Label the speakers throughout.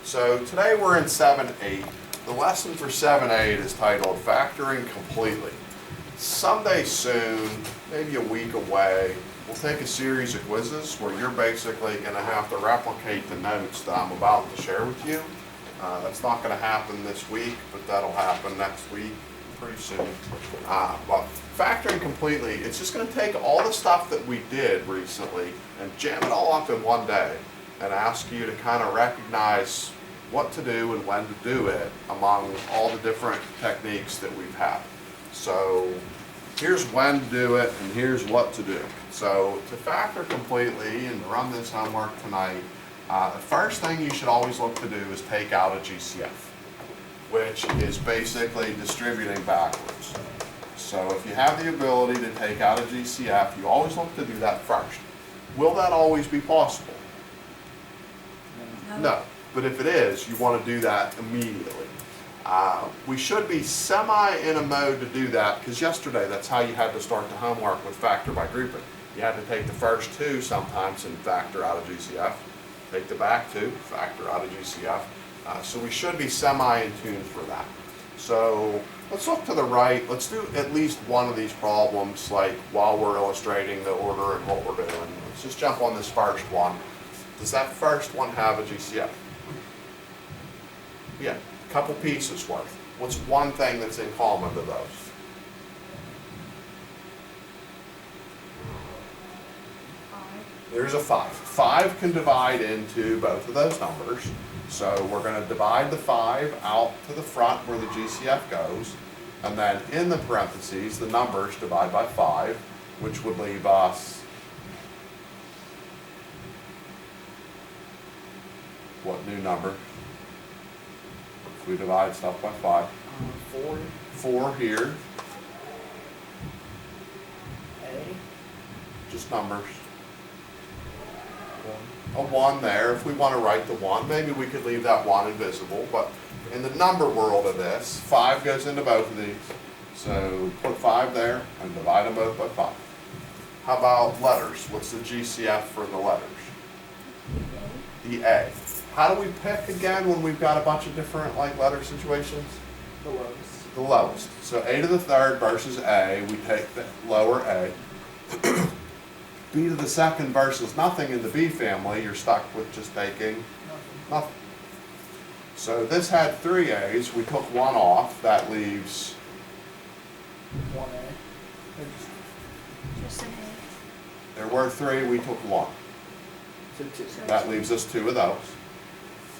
Speaker 1: So today we're in 7-8. The lesson for 7-8 is titled Factoring Completely. Someday soon, maybe a week away, we'll take a series of quizzes where you're basically going to have to replicate the notes that I'm about to share with you. That's not going to happen this week, but that'll happen next week, pretty soon. But factoring completely, it's just going to take all the stuff that we did recently and jam it all up in one day and ask you to kind of recognize what to do and when to do it among all the different techniques that we've had. So here's when to do it and here's what to do. So to factor completely and run this homework tonight, the first thing you should always look to do is take out a GCF, which is basically distributing backwards. So if you have the ability to take out a GCF, you always look to do that first. Will that always be possible? No. But if it is, you want to do that immediately. We should be semi in a mode to do that because yesterday that's how you had to start the homework with factor by grouping. You had to take the first two sometimes and factor out a GCF. Take the back two, factor out a GCF. So we should be semi in tune for that. So let's look to the right. Let's do at least one of these problems like while we're illustrating the order and what we're doing. Let's just jump on this first one. Does that first one have a GCF? Yeah, a couple pieces worth. What's one thing that's in common to those? There's a 5. 5 can divide into both of those numbers. So we're going to divide the 5 out to the front where the GCF goes. And then in the parentheses, the numbers divide by 5, which would leave us what new number? If we divide stuff by 5.
Speaker 2: 4.
Speaker 1: 4 here.
Speaker 2: A.
Speaker 1: Just numbers. 1. A 1 there. If we want to write the 1, maybe we could leave that 1 invisible. But in the number world of this, 5 goes into both of these. So put 5 there and divide them both by 5. How about letters? What's the GCF for the letters? The A. How do we pick again when we've got a bunch of different letter situations?
Speaker 2: The lowest.
Speaker 1: The lowest. So A to the third versus A, we take the lower A. B to the second versus nothing in the B family, you're stuck with just taking nothing. So this had 3 A's, we took 1 off, that leaves
Speaker 2: 1A.
Speaker 3: Just an A.
Speaker 1: there were 3, we took 1.
Speaker 2: So 2.
Speaker 1: That leaves us 2 of those.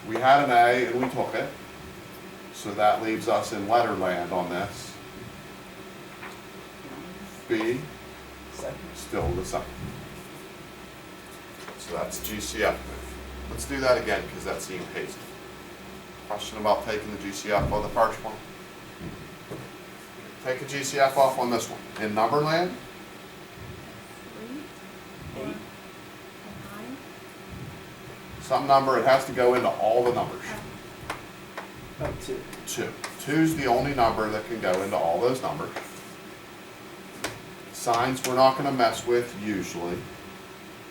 Speaker 1: We had an A and we took it. So that leaves us in letter land on this. B,
Speaker 2: Second.
Speaker 1: still the same. So that's GCF move. Let's do that again because that seemed hasty. Question about taking the GCF on the first one? Take a GCF off on this one. In number land?
Speaker 3: 3, 4,
Speaker 2: 8.
Speaker 3: and 9.
Speaker 1: Some number, it has to go into all the numbers.
Speaker 2: Oh, 2.
Speaker 1: 2. 2's the only number that can go into all those numbers. Signs we're not going to mess with usually.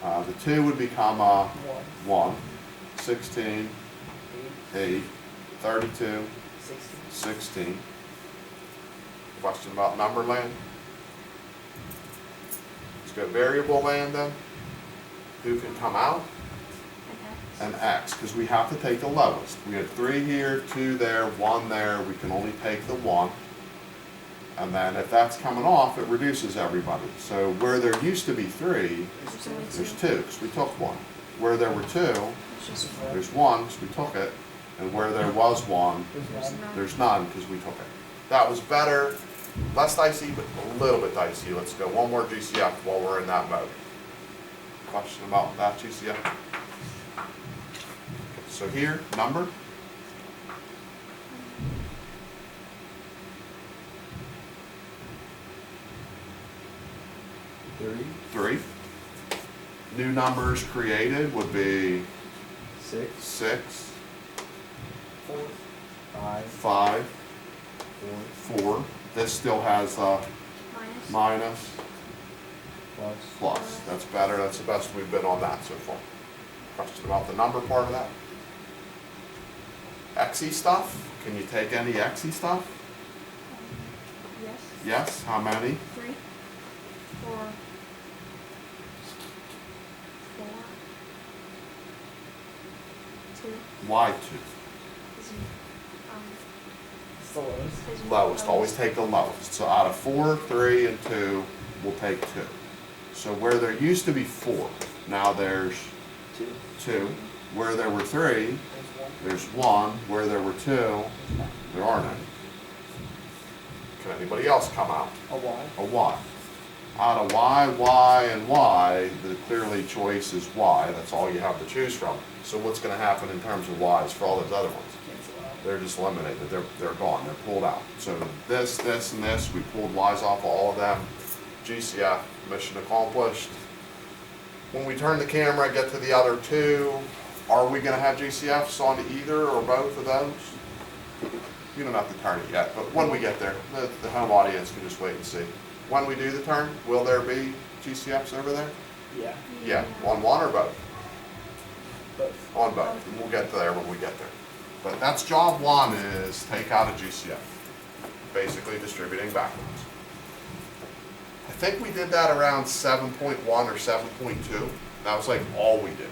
Speaker 1: The 2 would become a 1. 16, 8, 32, 16. Question about number land? Let's go variable land then. Who can come out?
Speaker 3: And X.
Speaker 1: And X, because we have to take the lowest. We had 3 here, 2 there, 1 there. We can only take the 1. And then if that's coming off, it reduces everybody. So where there used to be 3,
Speaker 3: There's only
Speaker 1: there's
Speaker 3: 2.
Speaker 1: 2, because we took 1. Where there were 2,
Speaker 3: It's just 4.
Speaker 1: there's 1, because we took it. And where there was 1,
Speaker 2: There's 1.
Speaker 1: there's none, because we took it. That was better, less dicey, but a little bit dicey. Let's go one more GCF while we're in that mode. Question about that GCF? So here, number. 3. New numbers created would be
Speaker 2: 6.
Speaker 1: 6,
Speaker 2: 4. 5.
Speaker 1: 5,
Speaker 2: 4.
Speaker 1: 4. This still has a
Speaker 3: Minus.
Speaker 1: minus,
Speaker 2: Plus.
Speaker 1: plus. That's better. That's the best we've been on that so far. Question about the number part of that? Xy stuff? Can you take any Xy stuff?
Speaker 3: Yes.
Speaker 1: Yes, how many?
Speaker 3: 3, 4, 4, 2.
Speaker 1: Why 2?
Speaker 3: Is
Speaker 2: It's the lowest.
Speaker 3: his
Speaker 1: Lowest, always take the lowest. So out of 4, 3, and 2, we'll take 2. So where there used to be 4, now there's
Speaker 2: 2.
Speaker 1: 2. Where there were 3,
Speaker 2: There's 1.
Speaker 1: there's 1. Where there were 2,
Speaker 2: There's 1.
Speaker 1: there are none. Can anybody else come out?
Speaker 2: A Y.
Speaker 1: A Y. Out of Y, and Y, the clearly choice is Y. That's all you have to choose from. So what's going to happen in terms of Y's for all those other ones?
Speaker 2: Cancel out.
Speaker 1: They're just eliminated. They're gone. They're pulled out. So this, and this, we pulled Y's off of all of them. GCF, mission accomplished. When we turn the camera and get to the other 2, are we going to have GCFs on either or both of those? You don't have to turn it yet, but when we get there, the home audience can just wait and see. When we do the turn, will there be GCFs over there?
Speaker 2: Yeah.
Speaker 1: Yeah, on one or both?
Speaker 2: Both.
Speaker 1: On both, and we'll get there when we get there. But that's job 1, is take out a GCF, basically distributing backwards. I think we did that around 7.1 or 7.2. That was like all we did.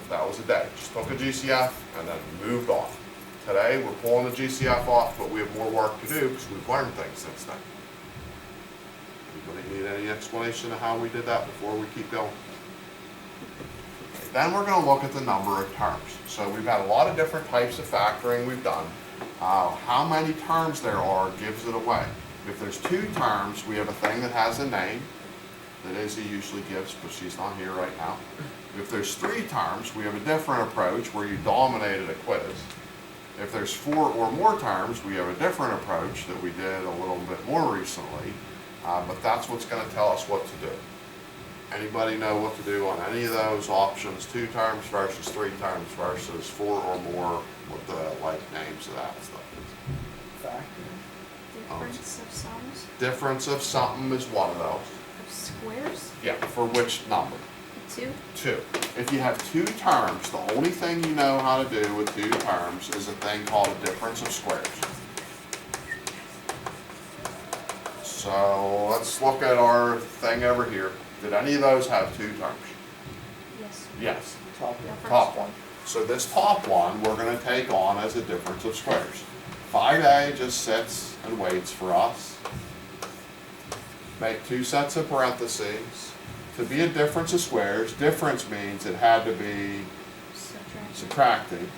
Speaker 1: That was a day. Just took a GCF and then moved on. Today, we're pulling the GCF off, but we have more work to do because we've learned things since then. Anybody need any explanation of how we did that before we keep going? Then we're going to look at the number of terms. So we've had a lot of different types of factoring we've done. How many terms there are gives it away. If there's 2 terms, we have a thing that has a name that Izzy usually gives, but she's not here right now. If there's 3 terms, we have a different approach where you dominated a quiz. If there's 4 or more terms, we have a different approach that we did a little bit more recently, but that's what's going to tell us what to do. Anybody know what to do on any of those options? 2 terms versus 3 terms versus 4 or more, with the like names of that stuff.
Speaker 2: Factor.
Speaker 3: Difference of sums
Speaker 1: Difference of something is one of those.
Speaker 3: of squares.
Speaker 1: Yeah, for which number?
Speaker 3: 2.
Speaker 1: 2. If you have 2 terms, the only thing you know how to do with 2 terms is a thing called a difference of squares. So let's look at our thing over here. Did any of those have 2 terms?
Speaker 3: Yes.
Speaker 1: Yes.
Speaker 2: Top
Speaker 3: The
Speaker 2: one.
Speaker 3: first
Speaker 1: Top one. So this top one we're going to take on as a difference of squares. 5A just sits and waits for us. Make 2 sets of parentheses. To be a difference of squares, difference means it had to be
Speaker 3: Subtract.
Speaker 1: subtracting.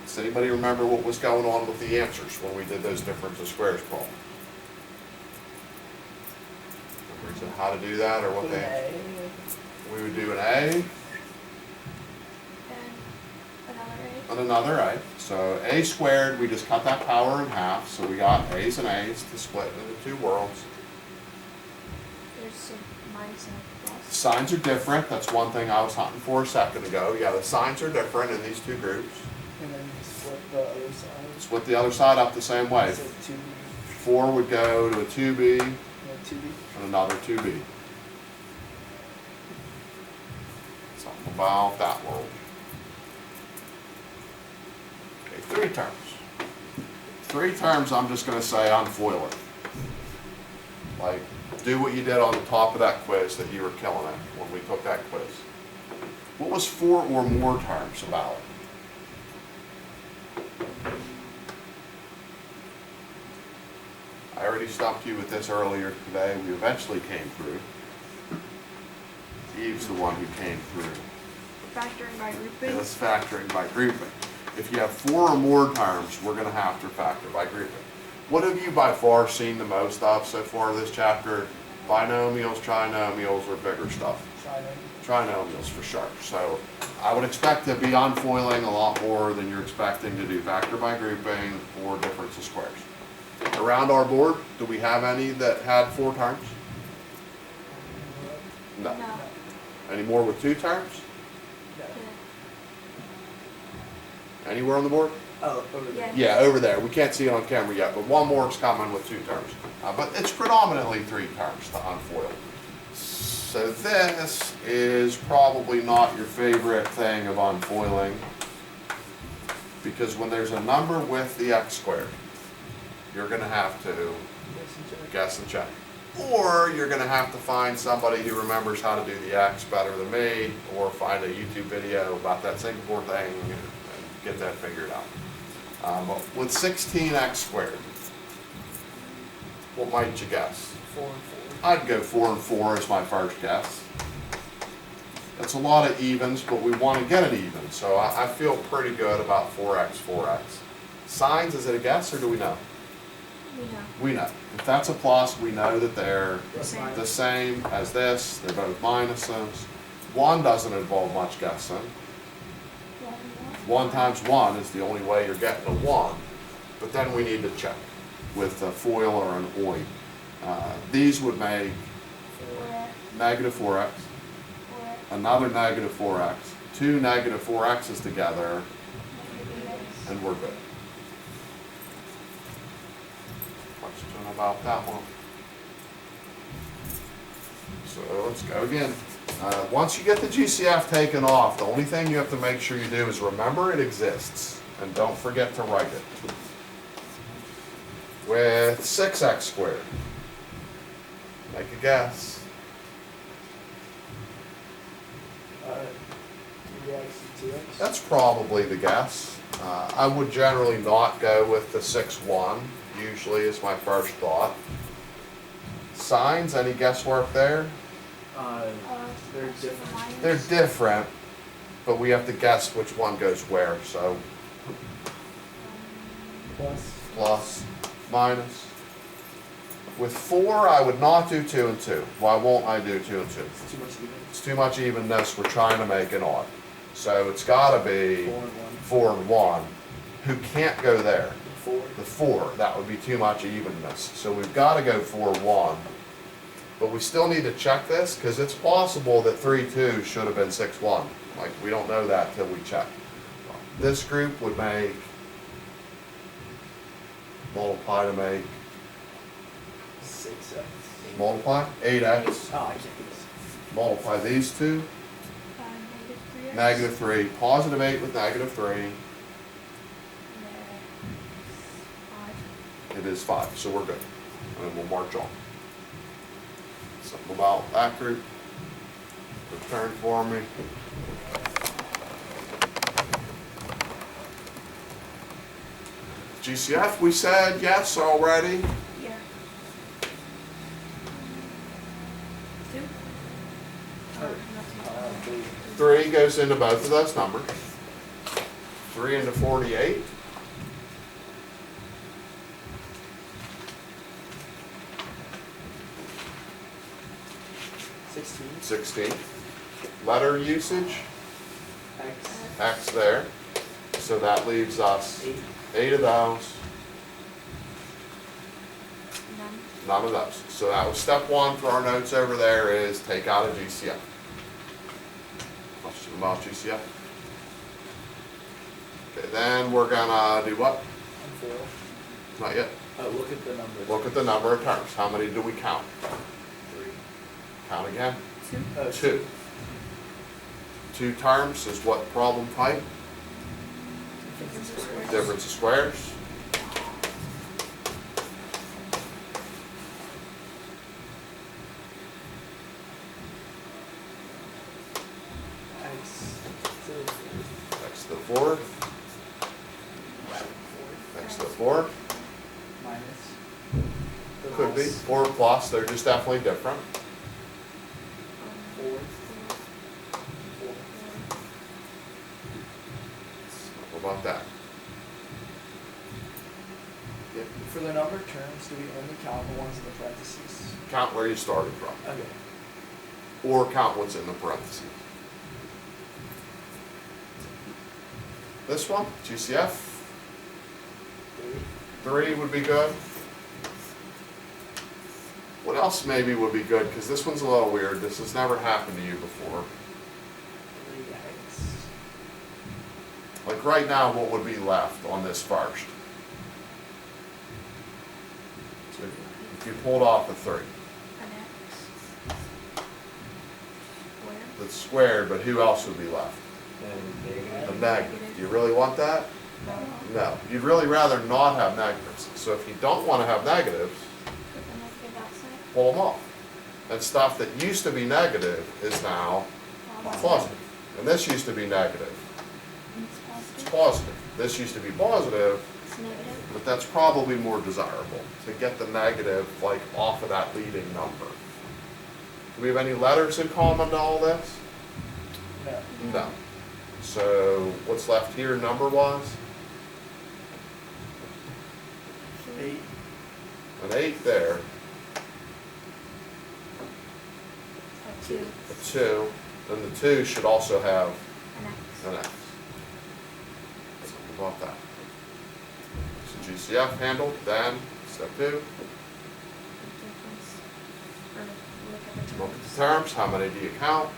Speaker 1: Does anybody remember what was going on with the answers when we did those difference of squares problems? Remember how to do that or what they? We would do an A
Speaker 3: And another 8.
Speaker 1: and another A. So A squared, we just cut that power in half, so we got A's and A's to split into 2 worlds.
Speaker 3: There's a minus and a plus.
Speaker 1: Signs are different, that's one thing I was hunting for a second ago. Yeah, the signs are different in these 2 groups.
Speaker 2: And then split the other side.
Speaker 1: Split the other side up the same way.
Speaker 2: So 2B
Speaker 1: 4 would go to a 2B
Speaker 2: and a 2B.
Speaker 1: and another 2B. Something about that world. Okay, 3 terms. 3 terms, I'm just going to say unfoil it. Like, do what you did on the top of that quiz that you were killing at when we took that quiz. What was 4 or more terms about? I already stumped you with this earlier today. We eventually came through. Eve's the one who came through.
Speaker 3: Factoring by grouping.
Speaker 1: It's factoring by grouping. If you have 4 or more terms, we're going to have to factor by grouping. What have you by far seen the most of so far this chapter? Binomials, trinomials, or bigger stuff? Trinomials for sure. So I would expect to be unfoiling a lot more than you're expecting to do factor by grouping or difference of squares. Around our board, do we have any that had 4 terms? No.
Speaker 3: No.
Speaker 1: Any more with 2 terms?
Speaker 3: Yeah.
Speaker 1: Anywhere on the board?
Speaker 2: Oh, over there.
Speaker 1: Yeah, over there. We can't see it on camera yet, but one more is coming with 2 terms. But it's predominantly 3 terms to unfoil. So this is probably not your favorite thing of unfoiling. Because when there's a number with the x squared, you're gonna have to
Speaker 2: Guess and check.
Speaker 1: guess and check. Or you're gonna have to find somebody who remembers how to do the x better than me, or find a YouTube video about that Singapore thing and get that figured out. With 16x squared, what might you guess?
Speaker 2: 4 and 4.
Speaker 1: I'd go 4 and 4 as my first guess. That's a lot of evens, but we want to get an even, so I feel pretty good about 4x, 4x. Signs, is it a guess or do we know?
Speaker 3: We know.
Speaker 1: We know. If that's a plus, we know that they're
Speaker 3: Same.
Speaker 1: the same as this, they're both minuses. 1 doesn't involve much guessing. 1 times 1 is the only way you're getting a 1, but then we need to check with a FOIL or an OI. These would make negative 4x, another negative 4x, 2 negative 4x's together, and we're good. Question about that one? So let's go again. Once you get the GCF taken off, the only thing you have to make sure you do is remember it exists, and don't forget to write it. With 6x squared, make a guess.
Speaker 2: 3x and 2x.
Speaker 1: That's probably the guess. I would generally not go with the 6-1, usually is my first thought. Signs, any guesswork there?
Speaker 2: They're different.
Speaker 1: They're different, but we have to guess which one goes where, so
Speaker 2: Plus.
Speaker 1: plus, minus. With 4, I would not do 2 and 2. Why won't I do 2 and 2?
Speaker 2: It's too much even.
Speaker 1: It's too much evenness, we're trying to make an odd. So it's gotta be
Speaker 2: 4 and 1.
Speaker 1: 4 and 1. Who can't go there?
Speaker 2: 4.
Speaker 1: The 4, that would be too much evenness. So we've gotta go 4, 1. But we still need to check this, because it's possible that 3, 2 should have been 6, 1. Like, we don't know that till we check. This group would make, multiply to make,
Speaker 2: 6x.
Speaker 1: multiply, 8x.
Speaker 2: Oh, I can't do this.
Speaker 1: Multiply these two,
Speaker 3: Negative 3x.
Speaker 1: negative 3. Positive 8 with negative 3.
Speaker 3: Five.
Speaker 1: It is 5, so we're good. And then we'll march on. Something about that group. Return for me. GCF, we said yes already.
Speaker 3: Yeah. 2?
Speaker 2: Oh,
Speaker 3: Or
Speaker 2: 3.
Speaker 1: 3 goes into both of those numbers. 3 into 48.
Speaker 2: 16.
Speaker 1: 16. Letter usage,
Speaker 2: X.
Speaker 1: X there. So that leaves us
Speaker 2: 8.
Speaker 1: 8 of those,
Speaker 3: None.
Speaker 1: none of those. So that was step 1 for our notes over there, is take out a GCF. Question about GCF? Okay, then we're gonna do what?
Speaker 2: And 4.
Speaker 1: Not yet.
Speaker 2: Oh, look at the number.
Speaker 1: Look at the number of terms. How many do we count?
Speaker 2: 3.
Speaker 1: Count again.
Speaker 3: 2.
Speaker 2: Oh,
Speaker 1: 2. 2 terms is what problem type?
Speaker 3: Difference of squares.
Speaker 1: Difference of squares.
Speaker 2: X to the 4th.
Speaker 1: X to the 4th. X to the 4th.
Speaker 2: Minus. the
Speaker 1: Could be.
Speaker 2: plus
Speaker 1: 4 plus, they're just definitely different.
Speaker 2: 4. 4.
Speaker 1: What about that? Yeah.
Speaker 2: For the number of terms, do we only count the ones in the parentheses?
Speaker 1: Count where you started from,
Speaker 2: Okay.
Speaker 1: or count what's in the parentheses. This one, GCF,
Speaker 2: 3.
Speaker 1: 3 would be good. What else maybe would be good, because this one's a little weird, this has never happened to you before.
Speaker 2: 3x.
Speaker 1: Like right now, what would be left on this first? So if you pulled off a 3,
Speaker 3: An X. Square.
Speaker 1: that's squared, but who else would be left? A negative. Do you really want that?
Speaker 3: No.
Speaker 1: No, you'd really rather not have negatives. So if you don't want to have negatives,
Speaker 3: Put the negative outside.
Speaker 1: pull them off. And stuff that used to be negative is now positive. And this used to be negative.
Speaker 3: It's
Speaker 1: It's
Speaker 3: positive.
Speaker 1: positive. This used to be positive,
Speaker 3: It's negative.
Speaker 1: but that's probably more desirable to get the negative like off of that leading number. Do we have any letters in common to all this?
Speaker 2: No.
Speaker 1: No. So what's left here number-wise?
Speaker 2: 8.
Speaker 1: An 8 there,
Speaker 3: A 2.
Speaker 1: a 2, and the 2 should also have
Speaker 3: An X.
Speaker 1: an X. So what about that? So GCF handled, then step 2,
Speaker 3: The difference. Or look at the
Speaker 1: look at the
Speaker 3: terms.
Speaker 1: terms, how many do you count?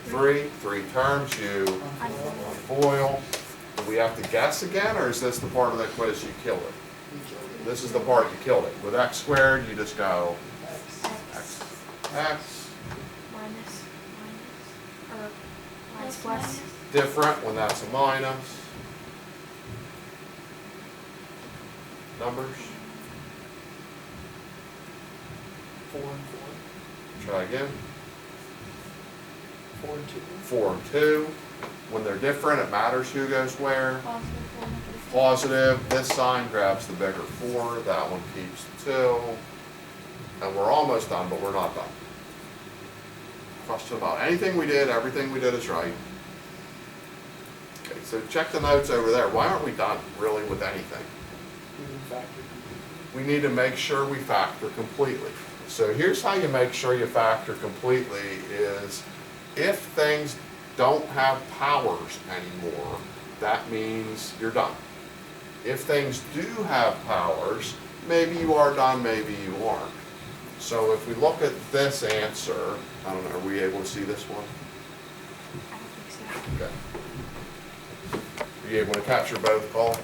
Speaker 2: 3.
Speaker 1: 3 terms, you
Speaker 2: Unfold.
Speaker 1: FOIL. Do we have to guess again, or is this the part of the quiz you killed it? This is the part you killed it. With x squared, you just go
Speaker 2: X.
Speaker 3: X.
Speaker 1: x.
Speaker 3: Minus. Or minus plus.
Speaker 1: Different when that's a minus. Numbers,
Speaker 2: 4 and 4.
Speaker 1: try again.
Speaker 2: 4 and 2.
Speaker 1: 4 and 2. When they're different, it matters who goes where.
Speaker 3: Positive 4, negative 4.
Speaker 1: Positive, this sign grabs the bigger 4, that one keeps the 2. And we're almost done, but we're not done. Question about anything we did, everything we did is right. Okay, so check the notes over there. Why aren't we done really with anything?
Speaker 2: We can factor.
Speaker 1: We need to make sure we factor completely. So here's how you make sure you factor completely is if things don't have powers anymore, that means you're done. If things do have powers, maybe you are done, maybe you aren't. So if we look at this answer, I don't know, are we able to see this one?
Speaker 3: I don't think so.
Speaker 1: Okay. Are you able to capture both columns?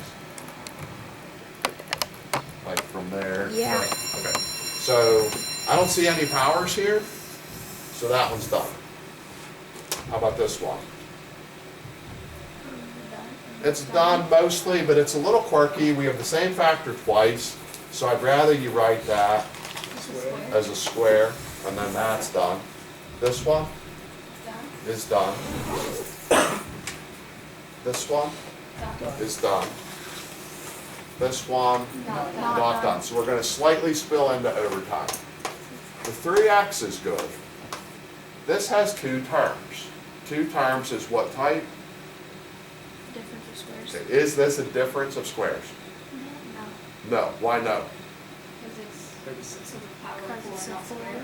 Speaker 1: Like from there?
Speaker 3: Yeah.
Speaker 1: Okay. So I don't see any powers here, so that one's done. How about this one? It's done mostly, but it's a little quirky. We have the same factor twice, so I'd rather you write that
Speaker 3: This is square.
Speaker 1: as a square, and then that's done. This one
Speaker 3: Done.
Speaker 1: is done. This one
Speaker 3: Done.
Speaker 1: is done. This one,
Speaker 3: No,
Speaker 1: not done. So we're going to slightly spill into overtime. The 3x is good. This has 2 terms. 2 terms is what type?
Speaker 3: Difference of squares.
Speaker 1: Okay, is this a difference of squares?
Speaker 3: No.
Speaker 1: No. Why no?
Speaker 4: Because it's
Speaker 2: 36.
Speaker 4: to the power of
Speaker 3: Because it's
Speaker 4: 4,
Speaker 3: a
Speaker 4: not
Speaker 3: 4.
Speaker 4: square.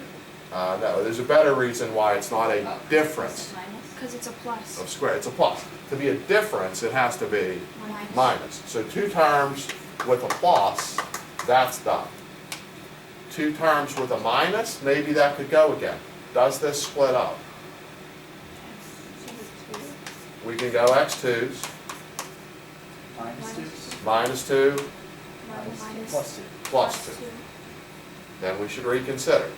Speaker 1: No, there's a better reason why it's not a
Speaker 4: Oh,
Speaker 1: difference
Speaker 4: minus?
Speaker 3: Because it's a plus.
Speaker 1: of square. It's a plus. To be a difference, it has to be
Speaker 3: Minus.
Speaker 1: minus. So 2 terms with a plus, that's done. 2 terms with a minus, maybe that could go again. Does this split up? We can go x2s,
Speaker 2: Minus 2.
Speaker 1: minus 2,
Speaker 3: Minus.
Speaker 2: Plus 2.
Speaker 1: plus 2. Then we should reconsider.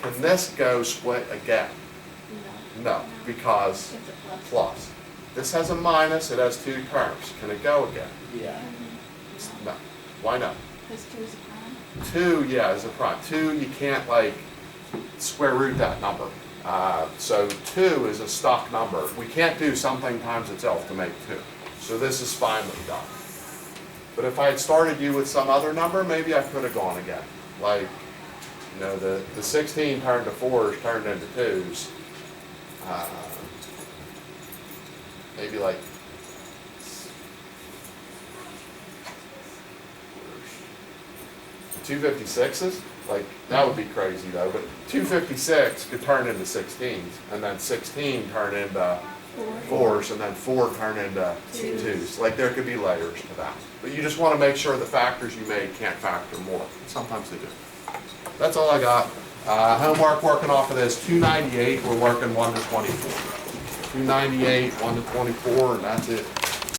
Speaker 1: Can this go split again?
Speaker 4: No.
Speaker 1: No, because
Speaker 4: It's a plus.
Speaker 1: plus. This has a minus, it has 2 terms. Can it go again?
Speaker 2: Yeah.
Speaker 1: No. Why not?
Speaker 4: Because 2 is a prime.
Speaker 1: 2, yeah, is a prime. 2, you can't like square root that number. So 2 is a stock number. We can't do something times itself to make 2. So this is finally done. But if I had started you with some other number, maybe I could have gone again. Like, you know, the 16 turned to 4s turned into 2s. Maybe like 256s, like that would be crazy though, but 256 could turn into 16s, and then 16 turn into 4s, and then 4 turn into 2s. Like there could be layers to that. But you just want to make sure the factors you made can't factor more. Sometimes they do. That's all I got. Homework working off of this, 298, we're working 1 to 24. 298, 1 to 24, and that's it.